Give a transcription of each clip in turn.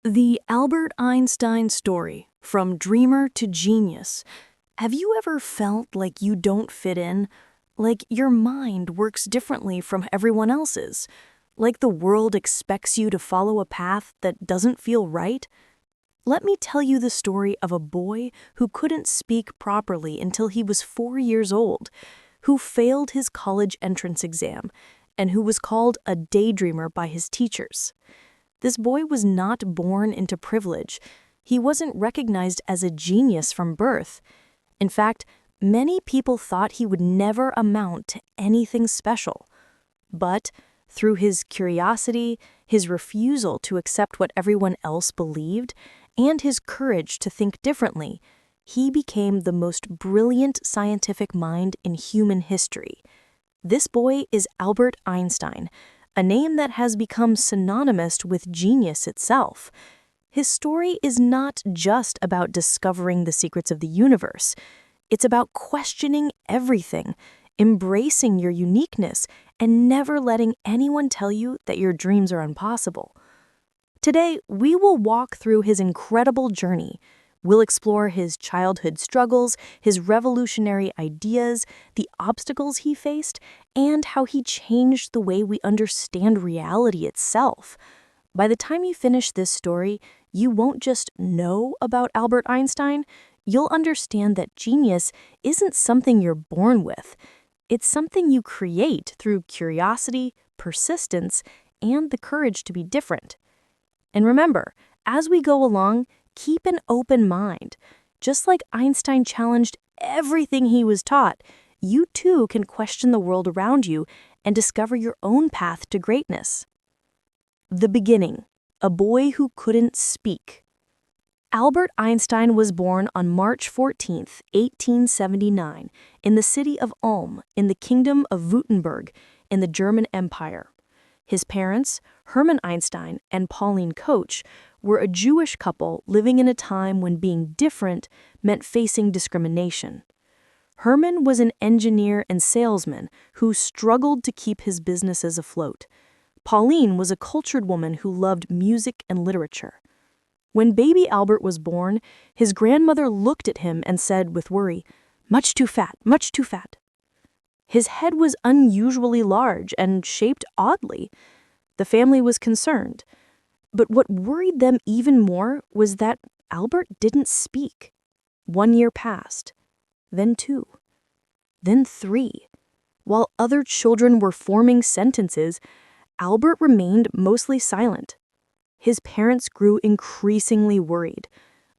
The Albert Einstein story, From Dreamer to Genius. Have you ever felt like you don't fit in? Like your mind works differently from everyone else's? Like the world expects you to follow a path that doesn't feel right? Let me tell you the story of a boy who couldn't speak properly until he was 4 years old, who failed his college entrance exam, and who was called a daydreamer by his teachers. This boy was not born into privilege. He wasn't recognized as a genius from birth. In fact, many people thought he would never amount to anything special. But through his curiosity, his refusal to accept what everyone else believed, and his courage to think differently, he became the most brilliant scientific mind in human history. This boy is Albert Einstein, a name that has become synonymous with genius itself. His story is not just about discovering the secrets of the universe. It's about questioning everything, embracing your uniqueness, and never letting anyone tell you that your dreams are impossible. Today, we will walk through his incredible journey. We'll explore his childhood struggles, his revolutionary ideas, the obstacles he faced, and how he changed the way we understand reality itself. By the time you finish this story, you won't just know about Albert Einstein, you'll understand that genius isn't something you're born with. It's something you create through curiosity, persistence, and the courage to be different. And remember, as we go along, keep an open mind. Just like Einstein challenged everything he was taught, you too can question the world around you and discover your own path to greatness. The beginning, a boy who couldn't speak. Albert Einstein was born on March 14, 1879, in the city of Ulm, in the Kingdom of Württemberg, in the German Empire. His parents, Hermann Einstein and Pauline Koch, were a Jewish couple living in a time when being different meant facing discrimination. Hermann was an engineer and salesman who struggled to keep his businesses afloat. Pauline was a cultured woman who loved music and literature. When baby Albert was born, his grandmother looked at him and said with worry, "Much too fat, much too fat." His head was unusually large and shaped oddly. The family was concerned. But what worried them even more was that Albert didn't speak. 1 year passed, then 2, then 3. While other children were forming sentences, Albert remained mostly silent. His parents grew increasingly worried.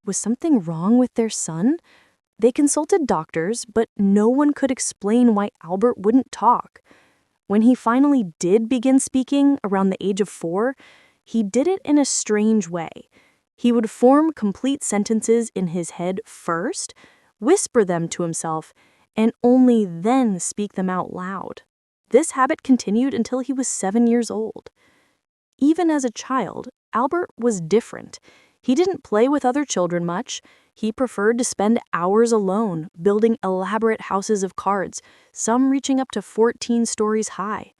Was something wrong with their son? They consulted doctors, but no one could explain why Albert wouldn't talk. When he finally did begin speaking around the age of 4, he did it in a strange way. He would form complete sentences in his head first, whisper them to himself, and only then speak them out loud. This habit continued until he was 7 years old. Even as a child, Albert was different. He didn't play with other children much. He preferred to spend hours alone, building elaborate houses of cards, some reaching up to 14 stories high.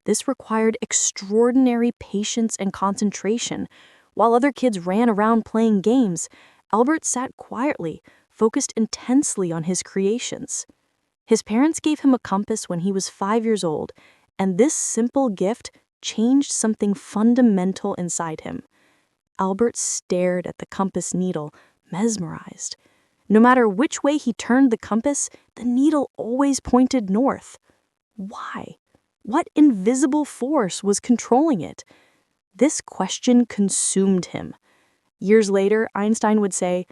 This required extraordinary patience and concentration. While other kids ran around playing games, Albert sat quietly, focused intensely on his creations. His parents gave him a compass when he was 5 years old, and this simple gift changed something fundamental inside him. Albert stared at the compass needle, mesmerized. No matter which way he turned the compass, the needle always pointed north. Why? What invisible force was controlling it? This question consumed him. Years later, Einstein would say,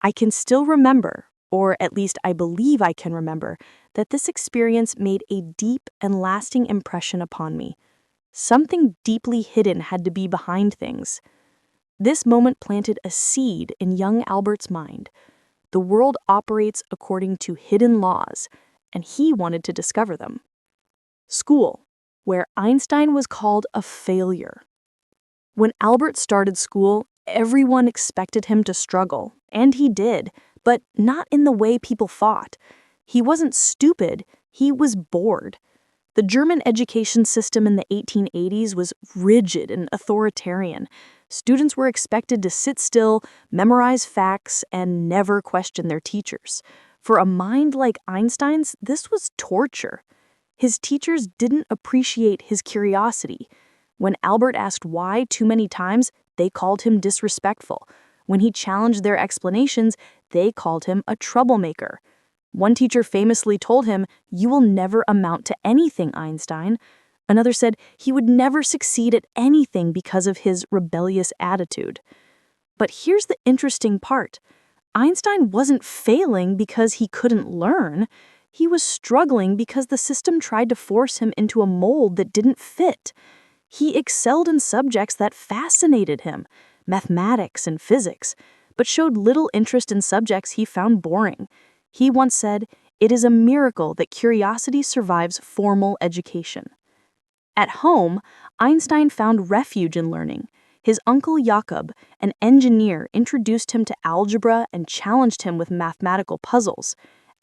"I can still remember, or at least I believe I can remember, that this experience made a deep and lasting impression upon me. Something deeply hidden had to be behind things." This moment planted a seed in young Albert's mind. The world operates according to hidden laws, and he wanted to discover them. School, where Einstein was called a failure. When Albert started school, everyone expected him to struggle, and he did, but not in the way people thought. He wasn't stupid, he was bored. The German education system in the 1880s was rigid and authoritarian. Students were expected to sit still, memorize facts, and never question their teachers. For a mind like Einstein's, this was torture. His teachers didn't appreciate his curiosity. When Albert asked why too many times, they called him disrespectful. When he challenged their explanations, they called him a troublemaker. One teacher famously told him, "You will never amount to anything, Einstein." Another said he would never succeed at anything because of his rebellious attitude. But here's the interesting part. Einstein wasn't failing because he couldn't learn. He was struggling because the system tried to force him into a mold that didn't fit. He excelled in subjects that fascinated him, mathematics and physics, but showed little interest in subjects he found boring. He once said, "It is a miracle that curiosity survives formal education." At home, Einstein found refuge in learning. His uncle Jakob, an engineer, introduced him to algebra and challenged him with mathematical puzzles.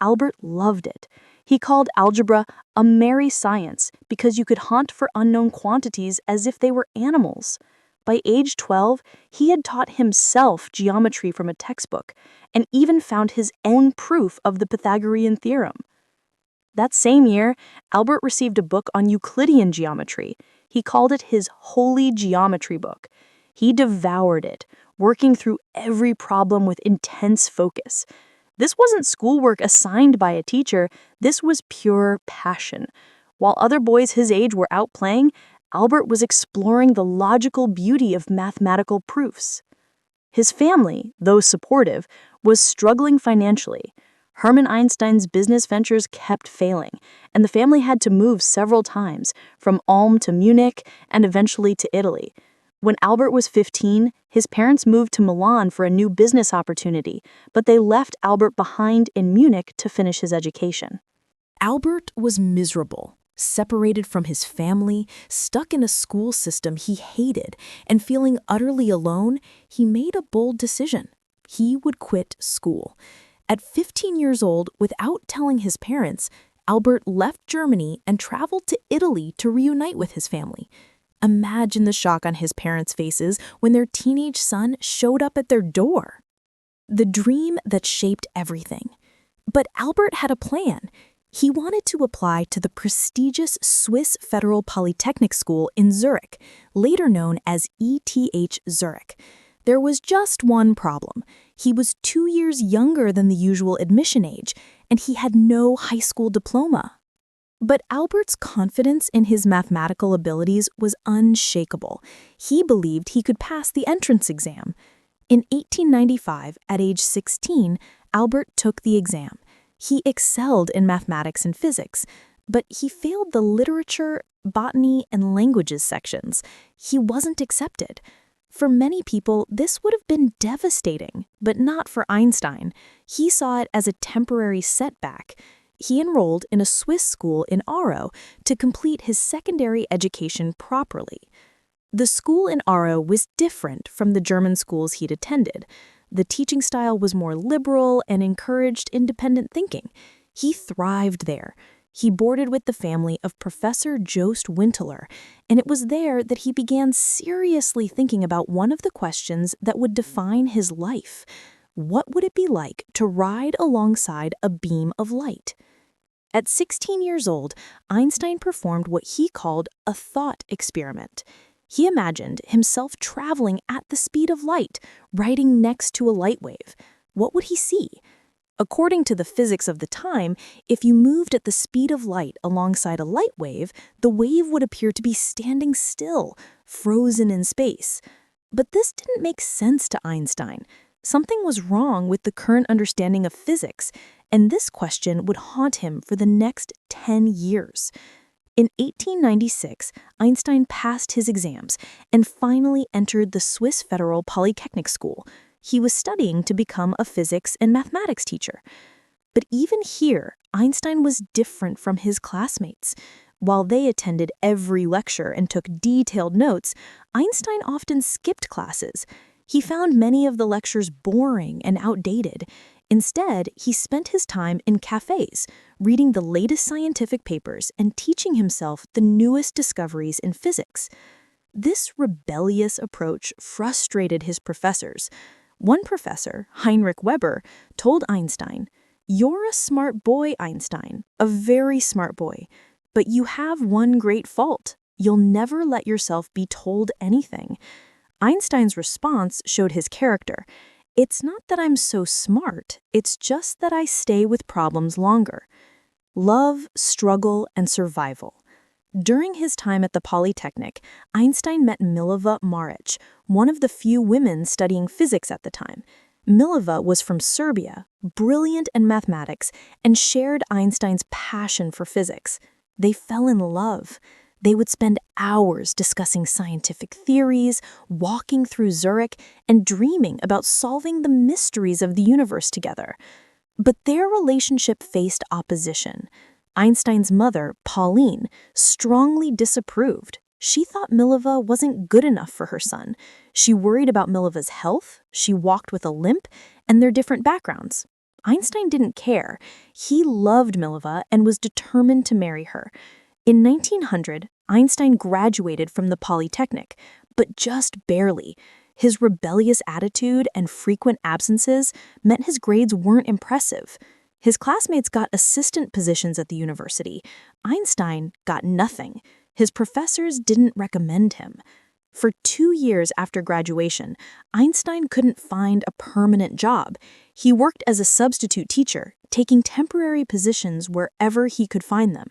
Albert loved it. He called algebra a merry science because you could hunt for unknown quantities as if they were animals. By age 12, he had taught himself geometry from a textbook and even found his own proof of the Pythagorean theorem. That same year, Albert received a book on Euclidean geometry. He called it his holy geometry book. He devoured it, working through every problem with intense focus. This wasn't schoolwork assigned by a teacher, this was pure passion. While other boys his age were out playing, Albert was exploring the logical beauty of mathematical proofs. His family, though supportive, was struggling financially. Hermann Einstein's business ventures kept failing, and the family had to move several times, from Ulm to Munich and eventually to Italy. When Albert was 15, his parents moved to Milan for a new business opportunity, but they left Albert behind in Munich to finish his education. Albert was miserable, separated from his family, stuck in a school system he hated, and feeling utterly alone, he made a bold decision. He would quit school. At 15 years old, without telling his parents, Albert left Germany and traveled to Italy to reunite with his family. Imagine the shock on his parents' faces when their teenage son showed up at their door. The dream that shaped everything. But Albert had a plan. He wanted to apply to the prestigious Swiss Federal Polytechnic School in Zurich, later known as ETH Zurich. There was just one problem. He was 2 years younger than the usual admission age, and he had no high school diploma. But Albert's confidence in his mathematical abilities was unshakable. He believed he could pass the entrance exam. In 1895, at age 16, Albert took the exam. He excelled in mathematics and physics, but he failed the literature, botany, and languages sections. He wasn't accepted. For many people, this would have been devastating, but not for Einstein. He saw it as a temporary setback. He enrolled in a Swiss school in Aurora to complete his secondary education properly. The school in Aurora was different from the German schools he'd attended. The teaching style was more liberal and encouraged independent thinking. He thrived there. He boarded with the family of Professor Jost Winteler, and it was there that he began seriously thinking about one of the questions that would define his life. What would it be like to ride alongside a beam of light? At 16 years old, Einstein performed what he called a thought experiment. He imagined himself traveling at the speed of light, riding next to a light wave. What would he see? According to the physics of the time, if you moved at the speed of light alongside a light wave, the wave would appear to be standing still, frozen in space. But this didn't make sense to Einstein. Something was wrong with the current understanding of physics, and this question would haunt him for the next 10 years. In 1896, Einstein passed his exams and finally entered the Swiss Federal Polytechnic School. He was studying to become a physics and mathematics teacher. But even here, Einstein was different from his classmates. While they attended every lecture and took detailed notes, Einstein often skipped classes. He found many of the lectures boring and outdated. Instead, he spent his time in cafes, reading the latest scientific papers and teaching himself the newest discoveries in physics. This rebellious approach frustrated his professors. One professor, Heinrich Weber, told Einstein, "You're a smart boy, Einstein, a very smart boy, but you have one great fault. You'll never let yourself be told anything." Einstein's response showed his character. "It's not that I'm so smart, it's just that I stay with problems longer." Love, struggle, and survival. During his time at the Polytechnic, Einstein met Mileva Maric, one of the few women studying physics at the time. Mileva was from Serbia, brilliant in mathematics, and shared Einstein's passion for physics. They fell in love. They would spend hours discussing scientific theories, walking through Zurich, and dreaming about solving the mysteries of the universe together. But their relationship faced opposition. Einstein's mother, Pauline, strongly disapproved. She thought Mileva wasn't good enough for her son. She worried about Mileva's health, she walked with a limp, and their different backgrounds. Einstein didn't care. He loved Mileva and was determined to marry her. In 1900, Einstein graduated from the Polytechnic, but just barely. His rebellious attitude and frequent absences meant his grades weren't impressive. His classmates got assistant positions at the university. Einstein got nothing. His professors didn't recommend him. For 2 years after graduation, Einstein couldn't find a permanent job. He worked as a substitute teacher, taking temporary positions wherever he could find them.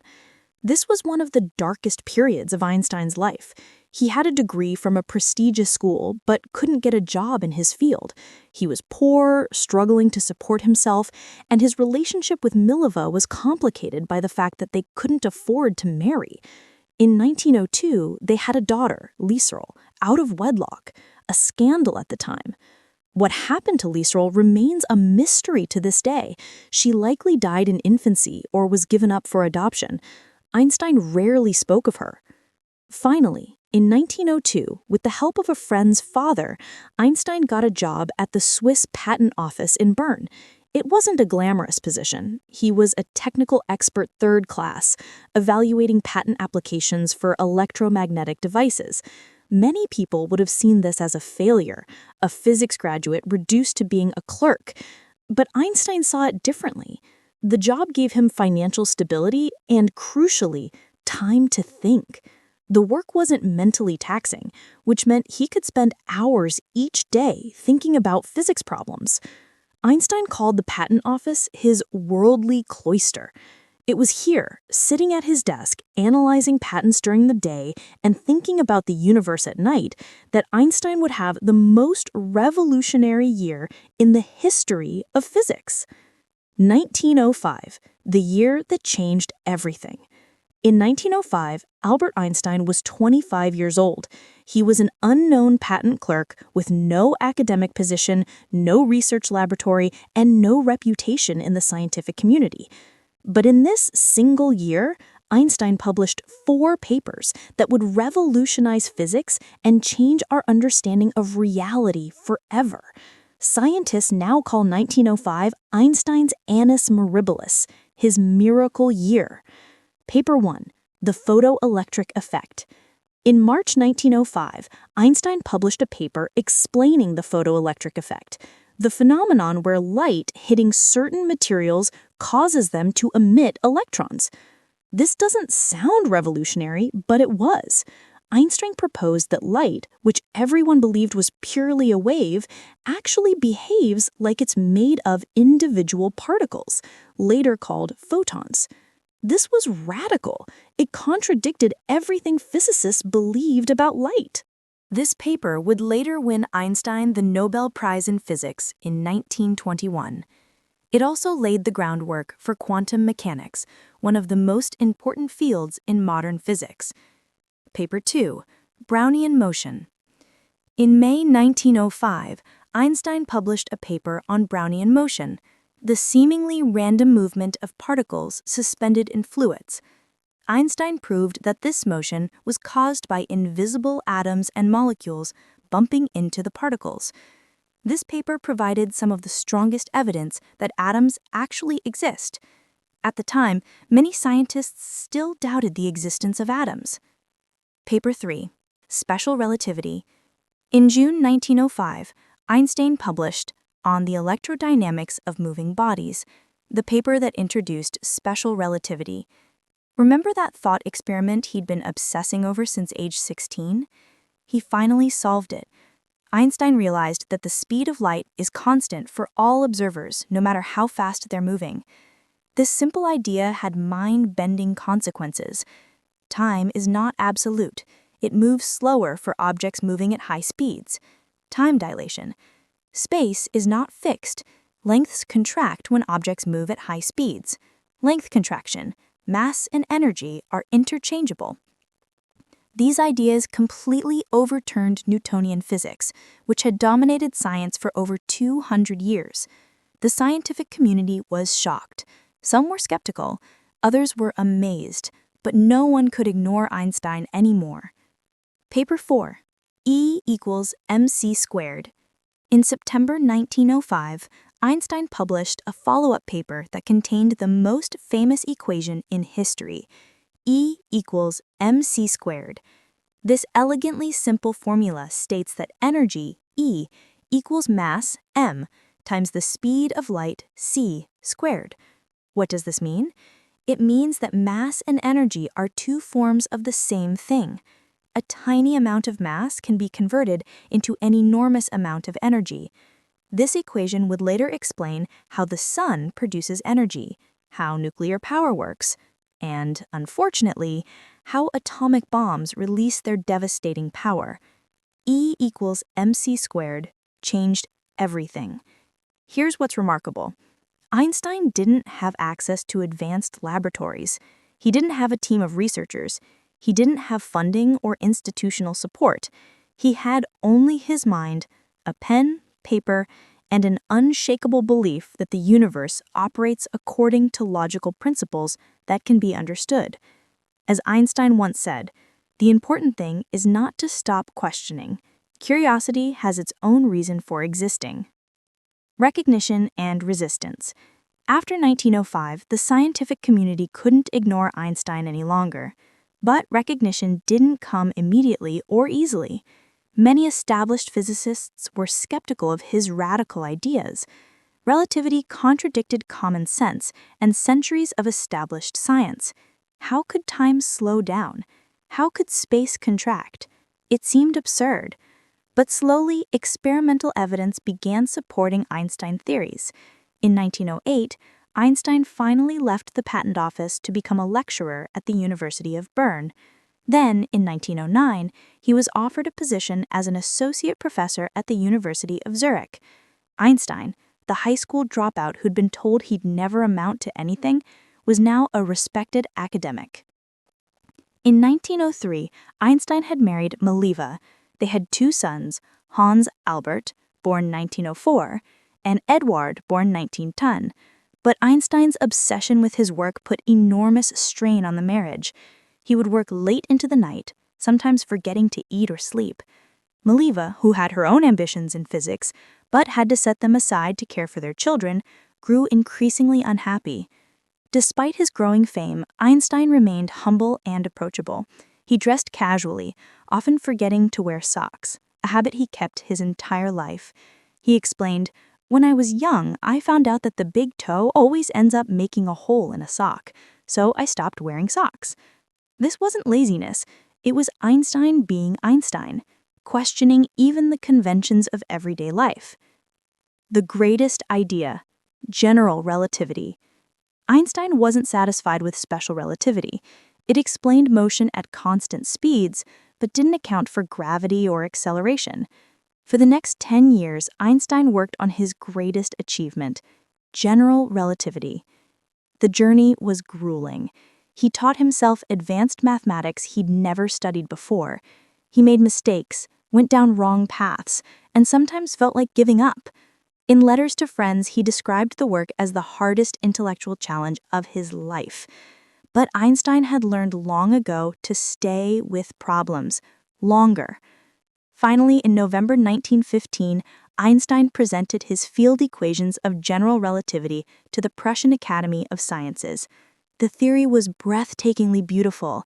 This was one of the darkest periods of Einstein's life. He had a degree from a prestigious school, but couldn't get a job in his field. He was poor, struggling to support himself, and his relationship with Mileva was complicated by the fact that they couldn't afford to marry. In 1902, they had a daughter, Lieserl, out of wedlock, a scandal at the time. What happened to Lieserl remains a mystery to this day. She likely died in infancy or was given up for adoption. Einstein rarely spoke of her. Finally, in 1902, with the help of a friend's father, Einstein got a job at the Swiss Patent Office in Bern. It wasn't a glamorous position. He was a technical expert third class, evaluating patent applications for electromagnetic devices. Many people would have seen this as a failure, a physics graduate reduced to being a clerk. But Einstein saw it differently. The job gave him financial stability and, crucially, time to think. The work wasn't mentally taxing, which meant he could spend hours each day thinking about physics problems. Einstein called the patent office his worldly cloister. It was here, sitting at his desk, analyzing patents during the day and thinking about the universe at night, that Einstein would have the most revolutionary year in the history of physics. 1905, the year that changed everything. In 1905, Albert Einstein was 25 years old. He was an unknown patent clerk with no academic position, no research laboratory, and no reputation in the scientific community. But in this single year, Einstein published 4 papers that would revolutionize physics and change our understanding of reality forever. Scientists now call 1905 Einstein's annus mirabilis, his miracle year. Paper 1, The Photoelectric Effect. In March 1905, Einstein published a paper explaining the photoelectric effect, the phenomenon where light hitting certain materials causes them to emit electrons. This doesn't sound revolutionary, but it was. Einstein proposed that light, which everyone believed was purely a wave, actually behaves like it's made of individual particles, later called photons. This was radical. It contradicted everything physicists believed about light. This paper would later win Einstein the Nobel Prize in Physics in 1921. It also laid the groundwork for quantum mechanics, one of the most important fields in modern physics. Paper 2, Brownian motion. In May 1905, Einstein published a paper on Brownian motion, the seemingly random movement of particles suspended in fluids. Einstein proved that this motion was caused by invisible atoms and molecules bumping into the particles. This paper provided some of the strongest evidence that atoms actually exist. At the time, many scientists still doubted the existence of atoms. Paper 3, special relativity. In June 1905, Einstein published On the Electrodynamics of Moving Bodies, the paper that introduced special relativity. Remember that thought experiment he'd been obsessing over since age 16? He finally solved it. Einstein realized that the speed of light is constant for all observers, no matter how fast they're moving. This simple idea had mind-bending consequences. Time is not absolute. It moves slower for objects moving at high speeds. Time dilation. Space is not fixed. Lengths contract when objects move at high speeds. Length contraction. Mass and energy are interchangeable. These ideas completely overturned Newtonian physics, which had dominated science for over 200 years. The scientific community was shocked. Some were skeptical, others were amazed, but no one could ignore Einstein anymore. Paper 4. E equals mc squared. In September 1905, Einstein published a follow-up paper that contained the most famous equation in history, E equals mc squared. This elegantly simple formula states that energy, E, equals mass, m, times the speed of light, c, squared. What does this mean? It means that mass and energy are two forms of the same thing. A tiny amount of mass can be converted into an enormous amount of energy. This equation would later explain how the sun produces energy, how nuclear power works, and, unfortunately, how atomic bombs release their devastating power. E equals mc squared changed everything. Here's what's remarkable. Einstein didn't have access to advanced laboratories. He didn't have a team of researchers. He didn't have funding or institutional support. He had only his mind, a pen, paper, and an unshakable belief that the universe operates according to logical principles that can be understood. As Einstein once said, the important thing is not to stop questioning. Curiosity has its own reason for existing. Recognition and resistance. After 1905, the scientific community couldn't ignore Einstein any longer. But recognition didn't come immediately or easily. Many established physicists were skeptical of his radical ideas. Relativity contradicted common sense and centuries of established science. How could time slow down? How could space contract? It seemed absurd. But slowly, experimental evidence began supporting Einstein theories. In 1908, Einstein finally left the patent office to become a lecturer at the University of Bern. Then, in 1909, he was offered a position as an associate professor at the University of Zurich. Einstein, the high school dropout who'd been told he'd never amount to anything, was now a respected academic. In 1903, Einstein had married Maliva. They had two sons, Hans Albert, born 1904, and Eduard, born 1910. But Einstein's obsession with his work put enormous strain on the marriage. He would work late into the night, sometimes forgetting to eat or sleep. Maliva, who had her own ambitions in physics, but had to set them aside to care for their children, grew increasingly unhappy. Despite his growing fame, Einstein remained humble and approachable. He dressed casually, often forgetting to wear socks, a habit he kept his entire life. He explained, "When I was young, I found out that the big toe always ends up making a hole in a sock, so I stopped wearing socks." This wasn't laziness, it was Einstein being Einstein, questioning even the conventions of everyday life. The greatest idea, general relativity. Einstein wasn't satisfied with special relativity. It explained motion at constant speeds, but didn't account for gravity or acceleration. For the next 10 years, Einstein worked on his greatest achievement, general relativity. The journey was grueling. He taught himself advanced mathematics he'd never studied before. He made mistakes, went down wrong paths, and sometimes felt like giving up. In letters to friends, he described the work as the hardest intellectual challenge of his life. But Einstein had learned long ago to stay with problems, longer. Finally, in November 1915, Einstein presented his field equations of general relativity to the Prussian Academy of Sciences. The theory was breathtakingly beautiful.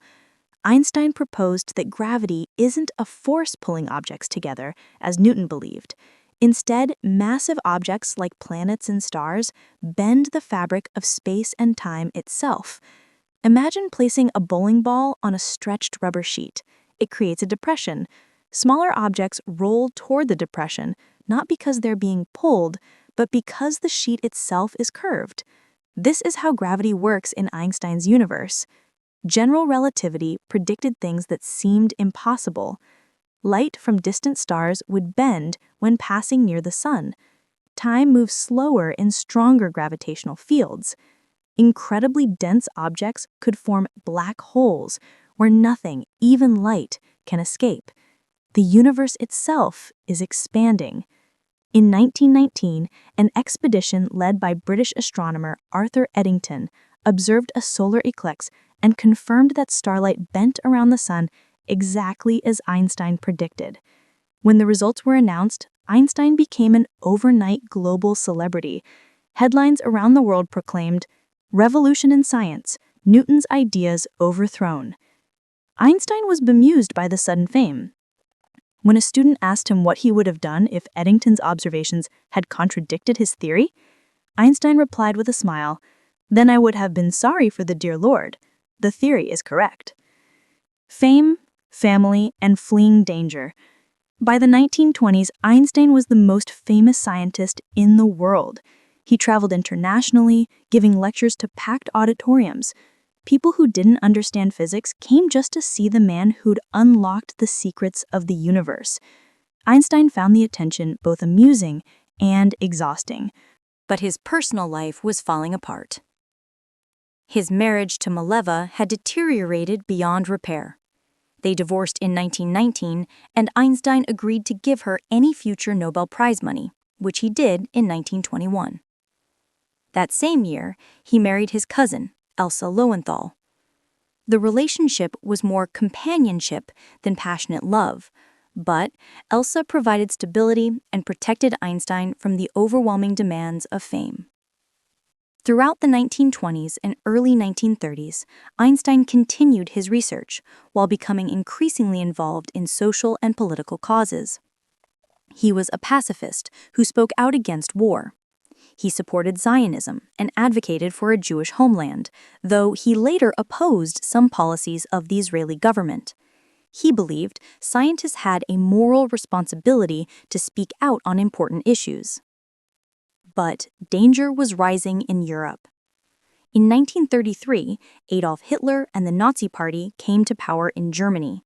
Einstein proposed that gravity isn't a force pulling objects together, as Newton believed. Instead, massive objects like planets and stars bend the fabric of space and time itself. Imagine placing a bowling ball on a stretched rubber sheet. It creates a depression. Smaller objects roll toward the depression, not because they're being pulled, but because the sheet itself is curved. This is how gravity works in Einstein's universe. General relativity predicted things that seemed impossible. Light from distant stars would bend when passing near the sun. Time moves slower in stronger gravitational fields. Incredibly dense objects could form black holes where nothing, even light, can escape. The universe itself is expanding. In 1919, an expedition led by British astronomer Arthur Eddington observed a solar eclipse and confirmed that starlight bent around the sun exactly as Einstein predicted. When the results were announced, Einstein became an overnight global celebrity. Headlines around the world proclaimed, "Revolution in Science, Newton's Ideas Overthrown." Einstein was bemused by the sudden fame. When a student asked him what he would have done if Eddington's observations had contradicted his theory, Einstein replied with a smile, "Then I would have been sorry for the dear Lord. The theory is correct." Fame, family, and fleeing danger. By the 1920s, Einstein was the most famous scientist in the world. He traveled internationally, giving lectures to packed auditoriums. People who didn't understand physics came just to see the man who'd unlocked the secrets of the universe. Einstein found the attention both amusing and exhausting. But his personal life was falling apart. His marriage to Mileva had deteriorated beyond repair. They divorced in 1919, and Einstein agreed to give her any future Nobel Prize money, which he did in 1921. That same year, he married his cousin, Elsa Lowenthal. The relationship was more companionship than passionate love, but Elsa provided stability and protected Einstein from the overwhelming demands of fame. Throughout the 1920s and early 1930s, Einstein continued his research while becoming increasingly involved in social and political causes. He was a pacifist who spoke out against war. He supported Zionism and advocated for a Jewish homeland, though he later opposed some policies of the Israeli government. He believed scientists had a moral responsibility to speak out on important issues. But danger was rising in Europe. In 1933, Adolf Hitler and the Nazi Party came to power in Germany.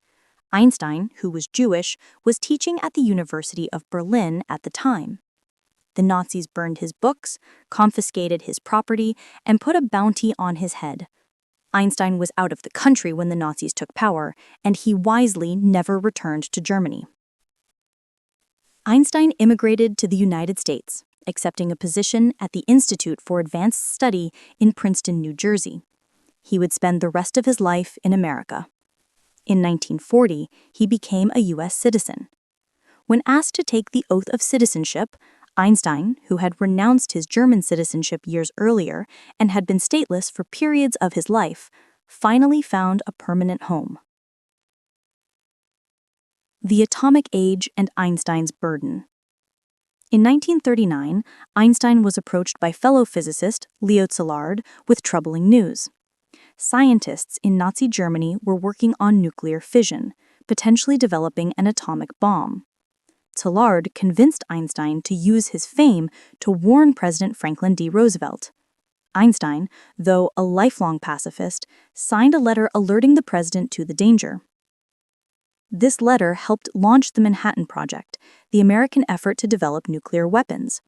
Einstein, who was Jewish, was teaching at the University of Berlin at the time. The Nazis burned his books, confiscated his property, and put a bounty on his head. Einstein was out of the country when the Nazis took power, and he wisely never returned to Germany. Einstein immigrated to the United States, accepting a position at the Institute for Advanced Study in Princeton, New Jersey. He would spend the rest of his life in America. In 1940, he became a U.S. citizen. When asked to take the oath of citizenship, Einstein, who had renounced his German citizenship years earlier and had been stateless for periods of his life, finally found a permanent home. The Atomic Age and Einstein's Burden. In 1939, Einstein was approached by fellow physicist Leo Szilard with troubling news. Scientists in Nazi Germany were working on nuclear fission, potentially developing an atomic bomb. Szilard convinced Einstein to use his fame to warn President Franklin D. Roosevelt. Einstein, though a lifelong pacifist, signed a letter alerting the president to the danger. This letter helped launch the Manhattan Project, the American effort to develop nuclear weapons.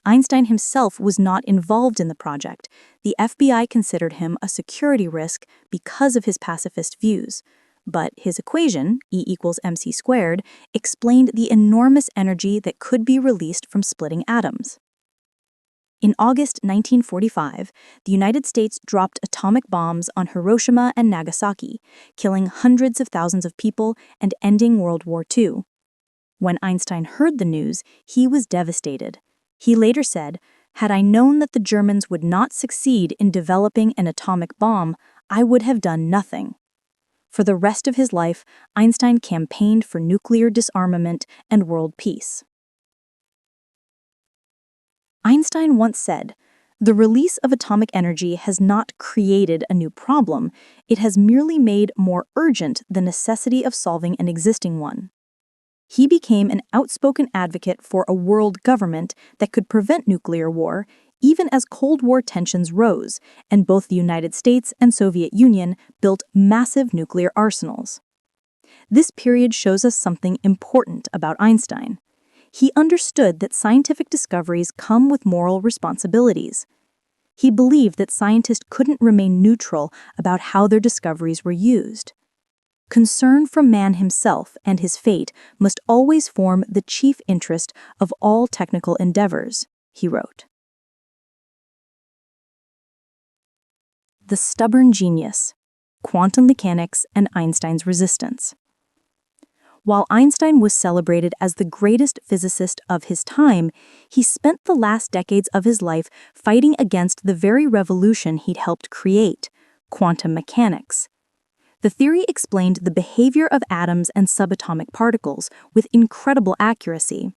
Einstein himself was not involved in the project. The FBI considered him a security risk because of his pacifist views. But his equation, E equals mc squared, explained the enormous energy that could be released from splitting atoms. In August 1945, the United States dropped atomic bombs on Hiroshima and Nagasaki, killing hundreds of thousands of people and ending World War II. When Einstein heard the news, he was devastated. He later said, "Had I known that the Germans would not succeed in developing an atomic bomb, I would have done nothing." For the rest of his life, Einstein campaigned for nuclear disarmament and world peace. Einstein once said, "The release of atomic energy has not created a new problem, it has merely made more urgent the necessity of solving an existing one." He became an outspoken advocate for a world government that could prevent nuclear war, even as Cold War tensions rose, and both the United States and Soviet Union built massive nuclear arsenals. This period shows us something important about Einstein. He understood that scientific discoveries come with moral responsibilities. He believed that scientists couldn't remain neutral about how their discoveries were used. Concern for man himself and his fate must always form the chief interest of all technical endeavors, he wrote. The Stubborn Genius, Quantum Mechanics and Einstein's Resistance. While Einstein was celebrated as the greatest physicist of his time, he spent the last decades of his life fighting against the very revolution he'd helped create, quantum mechanics. The theory explained the behavior of atoms and subatomic particles with incredible accuracy.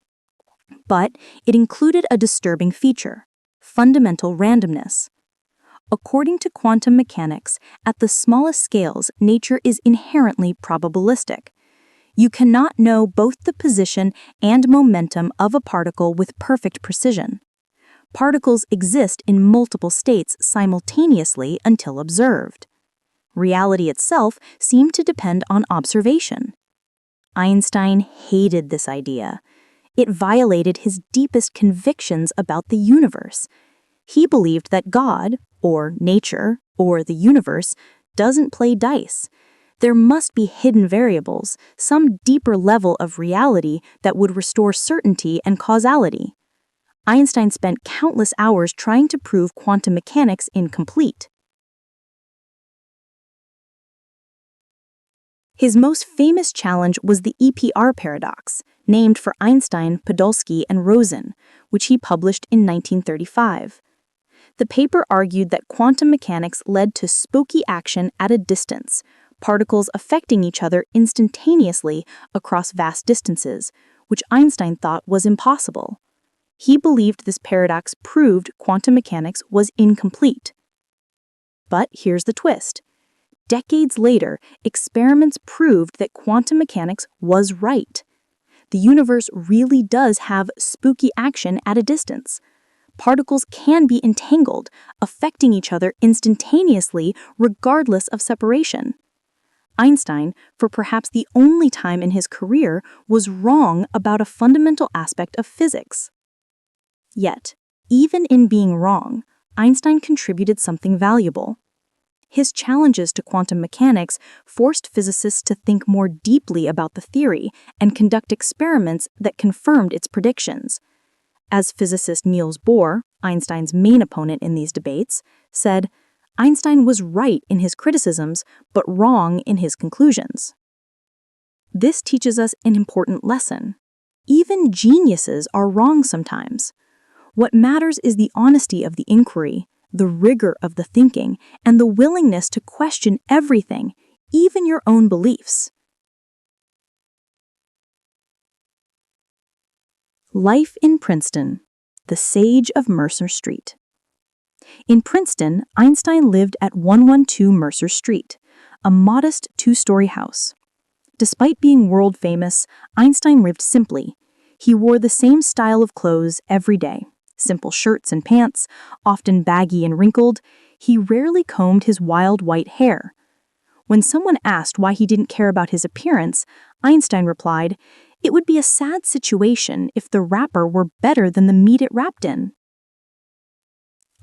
But it included a disturbing feature: fundamental randomness. According to quantum mechanics, at the smallest scales, nature is inherently probabilistic. You cannot know both the position and momentum of a particle with perfect precision. Particles exist in multiple states simultaneously until observed. Reality itself seemed to depend on observation. Einstein hated this idea. It violated his deepest convictions about the universe. He believed that God, or nature, or the universe, doesn't play dice. There must be hidden variables, some deeper level of reality that would restore certainty and causality. Einstein spent countless hours trying to prove quantum mechanics incomplete. His most famous challenge was the EPR paradox, named for Einstein, Podolsky, and Rosen, which he published in 1935. The paper argued that quantum mechanics led to spooky action at a distance, particles affecting each other instantaneously across vast distances, which Einstein thought was impossible. He believed this paradox proved quantum mechanics was incomplete. But here's the twist. Decades later, experiments proved that quantum mechanics was right. The universe really does have spooky action at a distance. Particles can be entangled, affecting each other instantaneously regardless of separation. Einstein, for perhaps the only time in his career, was wrong about a fundamental aspect of physics. Yet, even in being wrong, Einstein contributed something valuable. His challenges to quantum mechanics forced physicists to think more deeply about the theory and conduct experiments that confirmed its predictions. As physicist Niels Bohr, Einstein's main opponent in these debates, said, Einstein was right in his criticisms, but wrong in his conclusions. This teaches us an important lesson. Even geniuses are wrong sometimes. What matters is the honesty of the inquiry, the rigor of the thinking, and the willingness to question everything, even your own beliefs. Life in Princeton, the Sage of Mercer Street. In Princeton, Einstein lived at 112 Mercer Street, a modest two-story house. Despite being world famous, Einstein lived simply. He wore the same style of clothes every day. Simple shirts and pants, often baggy and wrinkled. He rarely combed his wild white hair. When someone asked why he didn't care about his appearance, Einstein replied, "It would be a sad situation if the wrapper were better than the meat it wrapped in."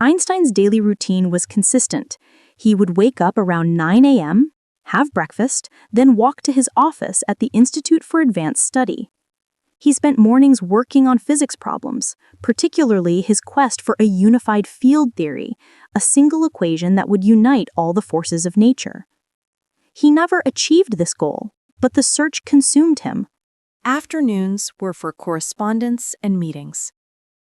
Einstein's daily routine was consistent. He would wake up around 9 a.m., have breakfast, then walk to his office at the Institute for Advanced Study. He spent mornings working on physics problems, particularly his quest for a unified field theory, a single equation that would unite all the forces of nature. He never achieved this goal, but the search consumed him. Afternoons were for correspondence and meetings.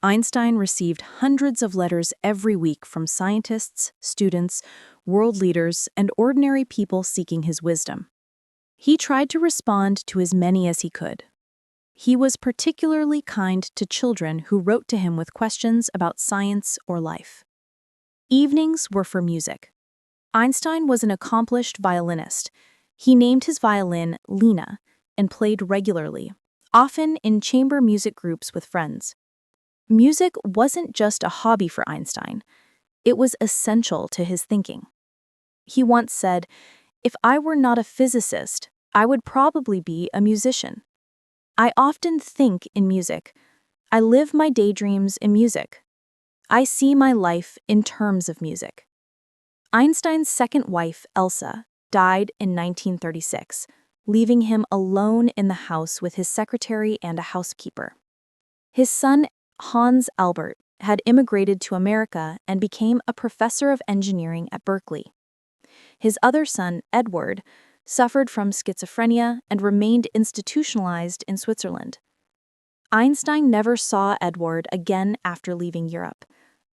Einstein received hundreds of letters every week from scientists, students, world leaders, and ordinary people seeking his wisdom. He tried to respond to as many as he could. He was particularly kind to children who wrote to him with questions about science or life. Evenings were for music. Einstein was an accomplished violinist. He named his violin Lena and played regularly, often in chamber music groups with friends. Music wasn't just a hobby for Einstein. It was essential to his thinking. He once said, "If I were not a physicist, I would probably be a musician. I often think in music. I live my daydreams in music. I see my life in terms of music." Einstein's second wife, Elsa, died in 1936, leaving him alone in the house with his secretary and a housekeeper. His son, Hans Albert, had immigrated to America and became a professor of engineering at Berkeley. His other son, Edward, suffered from schizophrenia and remained institutionalized in Switzerland. Einstein never saw Edward again after leaving Europe,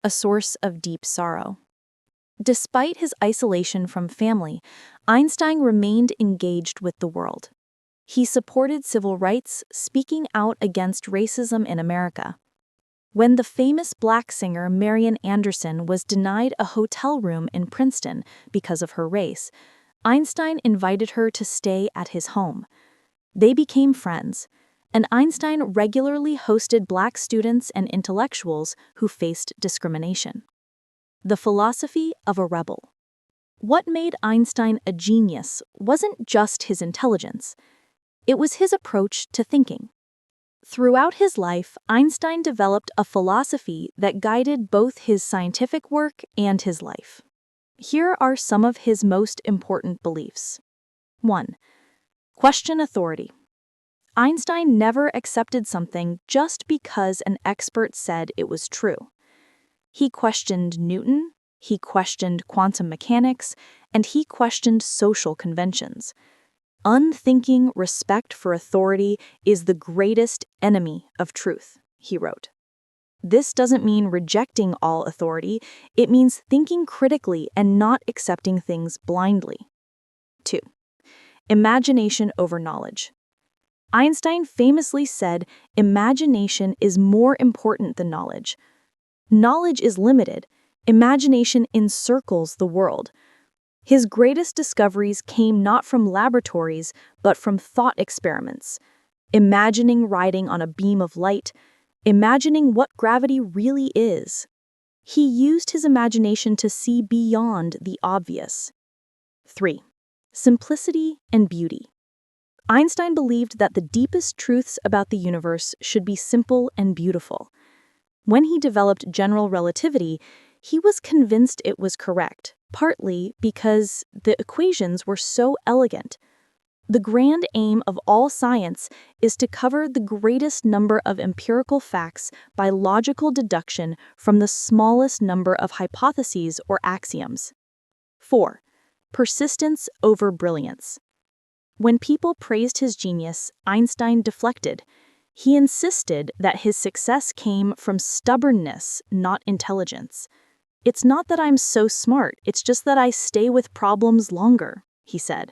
a source of deep sorrow. Despite his isolation from family, Einstein remained engaged with the world. He supported civil rights, speaking out against racism in America. When the famous black singer Marian Anderson was denied a hotel room in Princeton because of her race, Einstein invited her to stay at his home. They became friends, and Einstein regularly hosted black students and intellectuals who faced discrimination. The philosophy of a rebel. What made Einstein a genius wasn't just his intelligence. It was his approach to thinking. Throughout his life, Einstein developed a philosophy that guided both his scientific work and his life. Here are some of his most important beliefs. 1. Question authority. Einstein never accepted something just because an expert said it was true. He questioned Newton, he questioned quantum mechanics, and he questioned social conventions. Unthinking respect for authority is the greatest enemy of truth, he wrote. This doesn't mean rejecting all authority, it means thinking critically and not accepting things blindly. 2. Imagination over knowledge. Einstein famously said, "Imagination is more important than knowledge." Knowledge is limited, imagination encircles the world. His greatest discoveries came not from laboratories, but from thought experiments. Imagining riding on a beam of light, imagining what gravity really is. He used his imagination to see beyond the obvious. 3. Simplicity and beauty. Einstein believed that the deepest truths about the universe should be simple and beautiful. When he developed general relativity, he was convinced it was correct, partly because the equations were so elegant. The grand aim of all science is to cover the greatest number of empirical facts by logical deduction from the smallest number of hypotheses or axioms. 4. Persistence over brilliance. When people praised his genius, Einstein deflected. He insisted that his success came from stubbornness, not intelligence. "It's not that I'm so smart, it's just that I stay with problems longer," he said.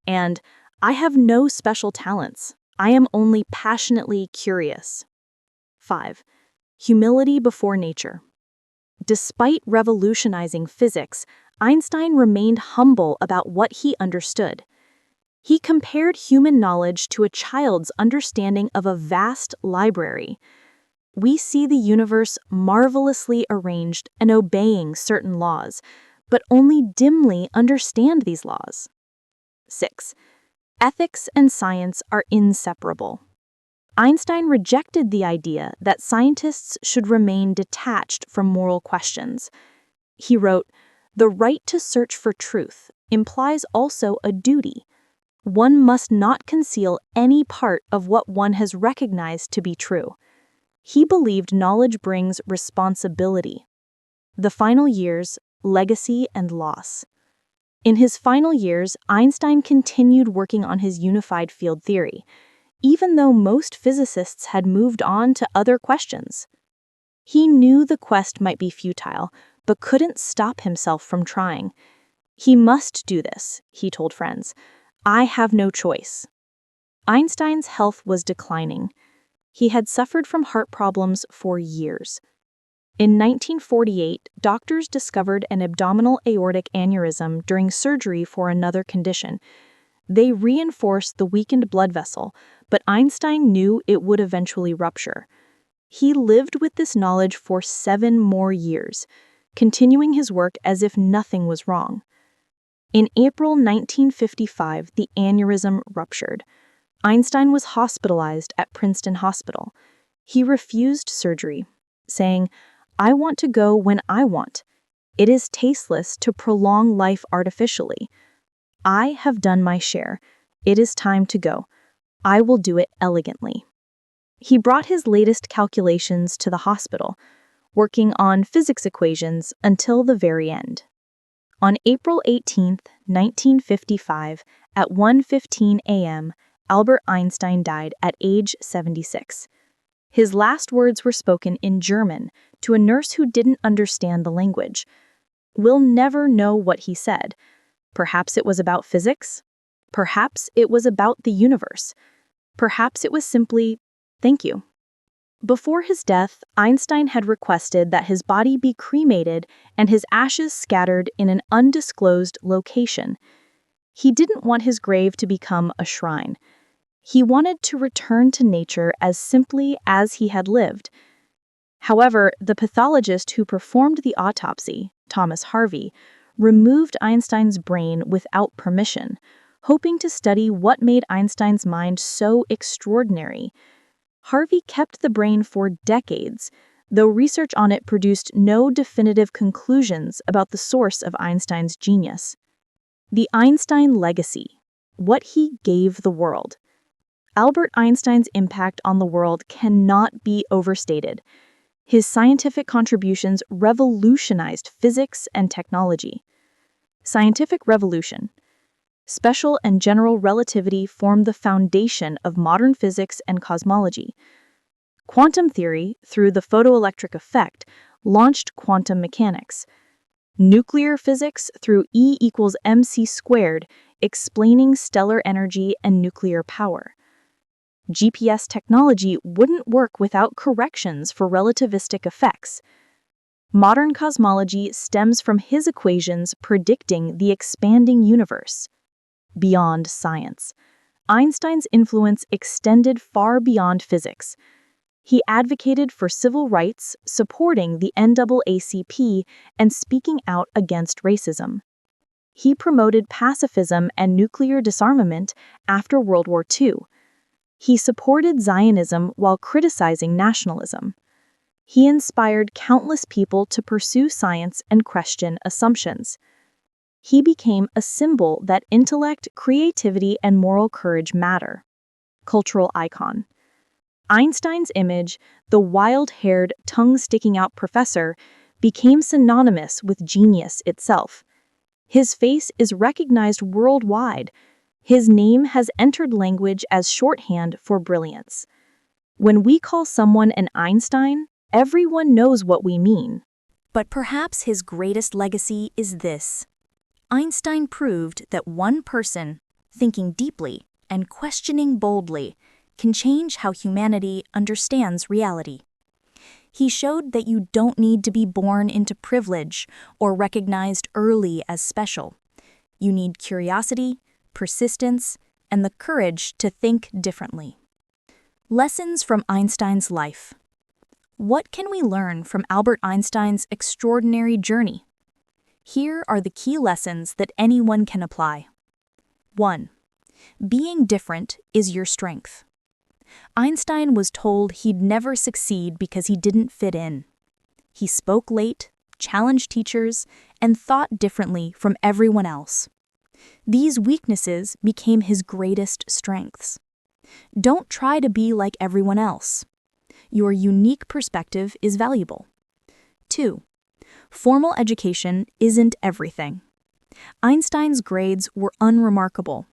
And, "I have no special talents. I am only passionately curious." 5. Humility before nature. Despite revolutionizing physics, Einstein remained humble about what he understood. He compared human knowledge to a child's understanding of a vast library. We see the universe marvelously arranged and obeying certain laws, but only dimly understand these laws. 6. Ethics and science are inseparable. Einstein rejected the idea that scientists should remain detached from moral questions. He wrote, "The right to search for truth implies also a duty. One must not conceal any part of what one has recognized to be true." He believed knowledge brings responsibility. The final years, legacy and loss. In his final years, Einstein continued working on his unified field theory, even though most physicists had moved on to other questions. He knew the quest might be futile, but couldn't stop himself from trying. "He must do this," he told friends. I have no choice. Einstein's health was declining. He had suffered from heart problems for years. In 1948, doctors discovered an abdominal aortic aneurysm during surgery for another condition. They reinforced the weakened blood vessel, but Einstein knew it would eventually rupture. He lived with this knowledge for 7 more years, continuing his work as if nothing was wrong. In April 1955, the aneurysm ruptured. Einstein was hospitalized at Princeton Hospital. He refused surgery, saying, "I want to go when I want. It is tasteless to prolong life artificially. I have done my share. It is time to go. I will do it elegantly." He brought his latest calculations to the hospital, working on physics equations until the very end. On April 18, 1955, at 1:15 a.m., Albert Einstein died at age 76. His last words were spoken in German to a nurse who didn't understand the language. We'll never know what he said. Perhaps it was about physics. Perhaps it was about the universe. Perhaps it was simply, "Thank you." Before his death, Einstein had requested that his body be cremated and his ashes scattered in an undisclosed location. He didn't want his grave to become a shrine. He wanted to return to nature as simply as he had lived. However, the pathologist who performed the autopsy, Thomas Harvey, removed Einstein's brain without permission, hoping to study what made Einstein's mind so extraordinary. Harvey kept the brain for decades, though research on it produced no definitive conclusions about the source of Einstein's genius. The Einstein legacy, what he gave the world. Albert Einstein's impact on the world cannot be overstated. His scientific contributions revolutionized physics and technology. Scientific revolution. Special and general relativity formed the foundation of modern physics and cosmology. Quantum theory, through the photoelectric effect, launched quantum mechanics. Nuclear physics through E equals mc squared, explaining stellar energy and nuclear power. GPS technology wouldn't work without corrections for relativistic effects. Modern cosmology stems from his equations predicting the expanding universe. Beyond science, Einstein's influence extended far beyond physics. He advocated for civil rights, supporting the NAACP, and speaking out against racism. He promoted pacifism and nuclear disarmament after World War II. He supported Zionism while criticizing nationalism. He inspired countless people to pursue science and question assumptions. He became a symbol that intellect, creativity, and moral courage matter. Cultural icon. Einstein's image, the wild-haired, tongue-sticking-out professor, became synonymous with genius itself. His face is recognized worldwide. His name has entered language as shorthand for brilliance. When we call someone an Einstein, everyone knows what we mean. But perhaps his greatest legacy is this. Einstein proved that one person, thinking deeply and questioning boldly, can change how humanity understands reality. He showed that you don't need to be born into privilege or recognized early as special. You need curiosity, persistence, and the courage to think differently. Lessons from Einstein's life. What can we learn from Albert Einstein's extraordinary journey? Here are the key lessons that anyone can apply. 1. Being different is your strength. Einstein was told he'd never succeed because he didn't fit in. He spoke late, challenged teachers, and thought differently from everyone else. These weaknesses became his greatest strengths. Don't try to be like everyone else. Your unique perspective is valuable. 2. Formal education isn't everything. Einstein's grades were unremarkable.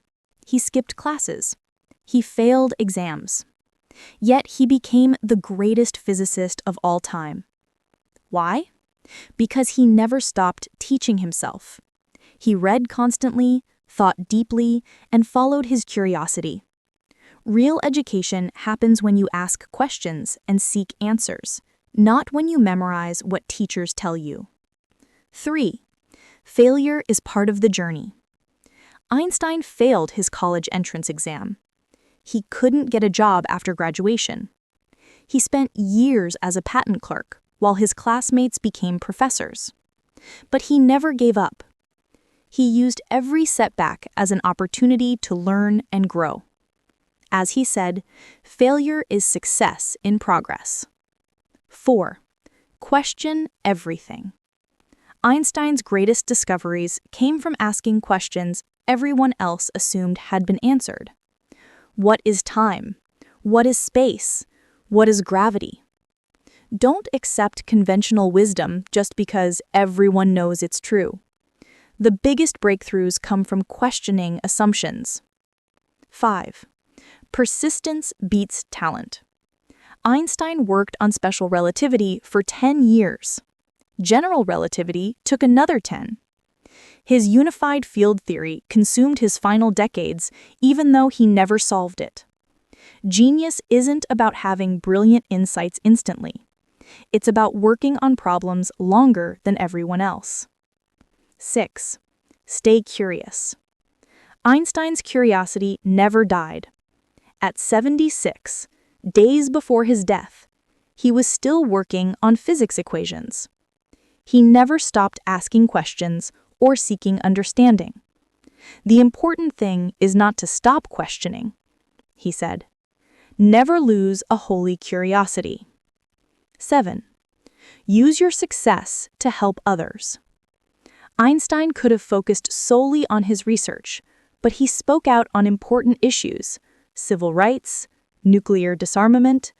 He skipped classes. He failed exams. Yet he became the greatest physicist of all time. Why? Because he never stopped teaching himself. He read constantly, thought deeply, and followed his curiosity. Real education happens when you ask questions and seek answers, not when you memorize what teachers tell you. 3. Failure is part of the journey. Einstein failed his college entrance exam. He couldn't get a job after graduation. He spent years as a patent clerk while his classmates became professors. But he never gave up. He used every setback as an opportunity to learn and grow. As he said, failure is success in progress. 4. Question everything. Einstein's greatest discoveries came from asking questions everyone else assumed had been answered. What is time? What is space? What is gravity? Don't accept conventional wisdom just because everyone knows it's true. The biggest breakthroughs come from questioning assumptions. 5. Persistence beats talent. Einstein worked on special relativity for 10 years. General relativity took another 10. His unified field theory consumed his final decades, even though he never solved it. Genius isn't about having brilliant insights instantly. It's about working on problems longer than everyone else. 6. Stay curious. Einstein's curiosity never died. At 76, days before his death, he was still working on physics equations. He never stopped asking questions or seeking understanding. The important thing is not to stop questioning, he said. Never lose a holy curiosity. 7. Use your success to help others. Einstein could have focused solely on his research, but he spoke out on important issues: civil rights, nuclear disarmament,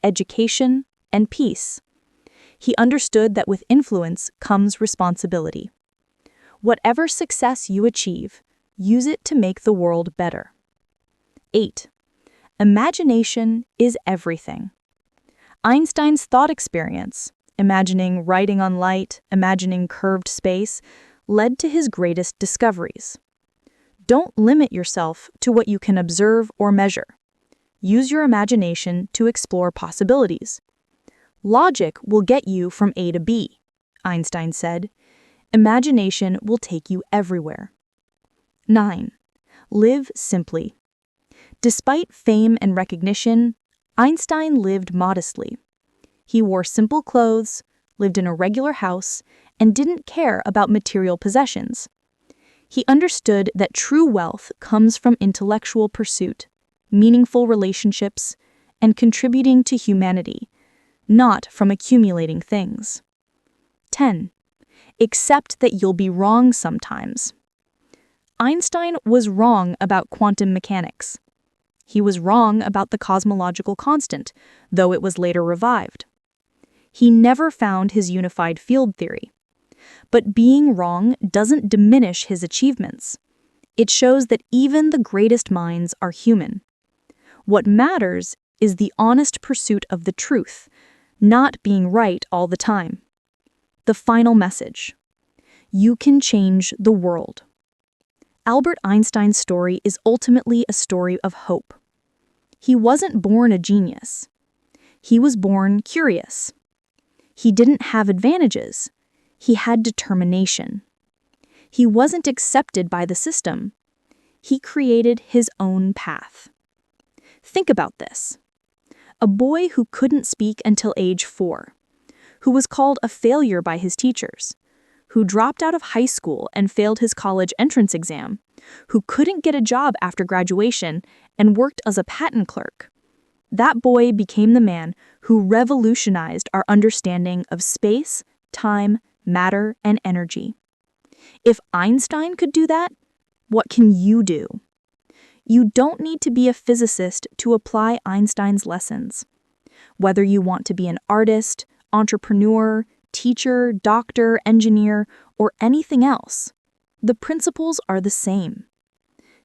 education, and peace. He understood that with influence comes responsibility. Whatever success you achieve, use it to make the world better. 8. Imagination is everything. Einstein's thought experience, imagining writing on light, imagining curved space, led to his greatest discoveries. Don't limit yourself to what you can observe or measure. Use your imagination to explore possibilities. Logic will get you from A to B, Einstein said. Imagination will take you everywhere. 9. Live simply. Despite fame and recognition, Einstein lived modestly. He wore simple clothes, lived in a regular house, and didn't care about material possessions. He understood that true wealth comes from intellectual pursuit, meaningful relationships, and contributing to humanity, not from accumulating things. 10. Accept that you'll be wrong sometimes. Einstein was wrong about quantum mechanics. He was wrong about the cosmological constant, though it was later revived. He never found his unified field theory. But being wrong doesn't diminish his achievements. It shows that even the greatest minds are human. What matters is the honest pursuit of the truth, not being right all the time. The final message: you can change the world. Albert Einstein's story is ultimately a story of hope. He wasn't born a genius. He was born curious. He didn't have advantages. He had determination. He wasn't accepted by the system. He created his own path. Think about this. A boy who couldn't speak until age 4, who was called a failure by his teachers, who dropped out of high school and failed his college entrance exam, who couldn't get a job after graduation and worked as a patent clerk. That boy became the man who revolutionized our understanding of space, time, matter, and energy. If Einstein could do that, what can you do? You don't need to be a physicist to apply Einstein's lessons. Whether you want to be an artist, entrepreneur, teacher, doctor, engineer, or anything else, the principles are the same.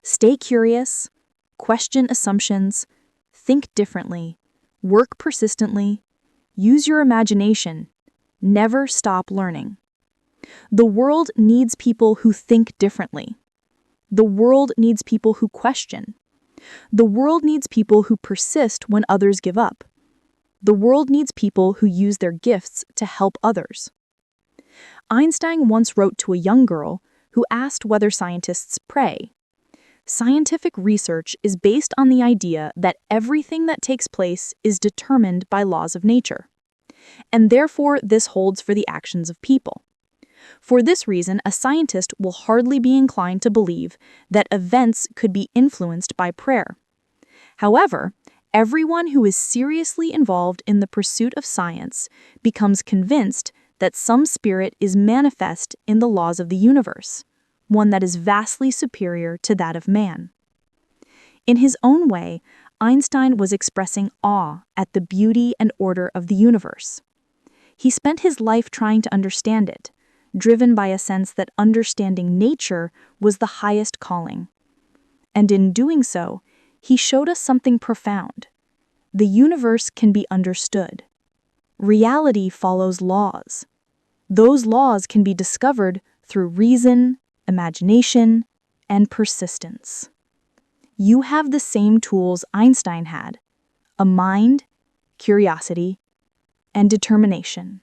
Stay curious, question assumptions, think differently, work persistently, use your imagination, never stop learning. The world needs people who think differently. The world needs people who question. The world needs people who persist when others give up. The world needs people who use their gifts to help others. Einstein once wrote to a young girl who asked whether scientists pray. Scientific research is based on the idea that everything that takes place is determined by laws of nature. And therefore, this holds for the actions of people. For this reason, a scientist will hardly be inclined to believe that events could be influenced by prayer. However, everyone who is seriously involved in the pursuit of science becomes convinced that some spirit is manifest in the laws of the universe, one that is vastly superior to that of man. In his own way, Einstein was expressing awe at the beauty and order of the universe. He spent his life trying to understand it, driven by a sense that understanding nature was the highest calling. And in doing so, he showed us something profound. The universe can be understood. Reality follows laws. Those laws can be discovered through reason, imagination, and persistence. You have the same tools Einstein had: a mind, curiosity, and determination.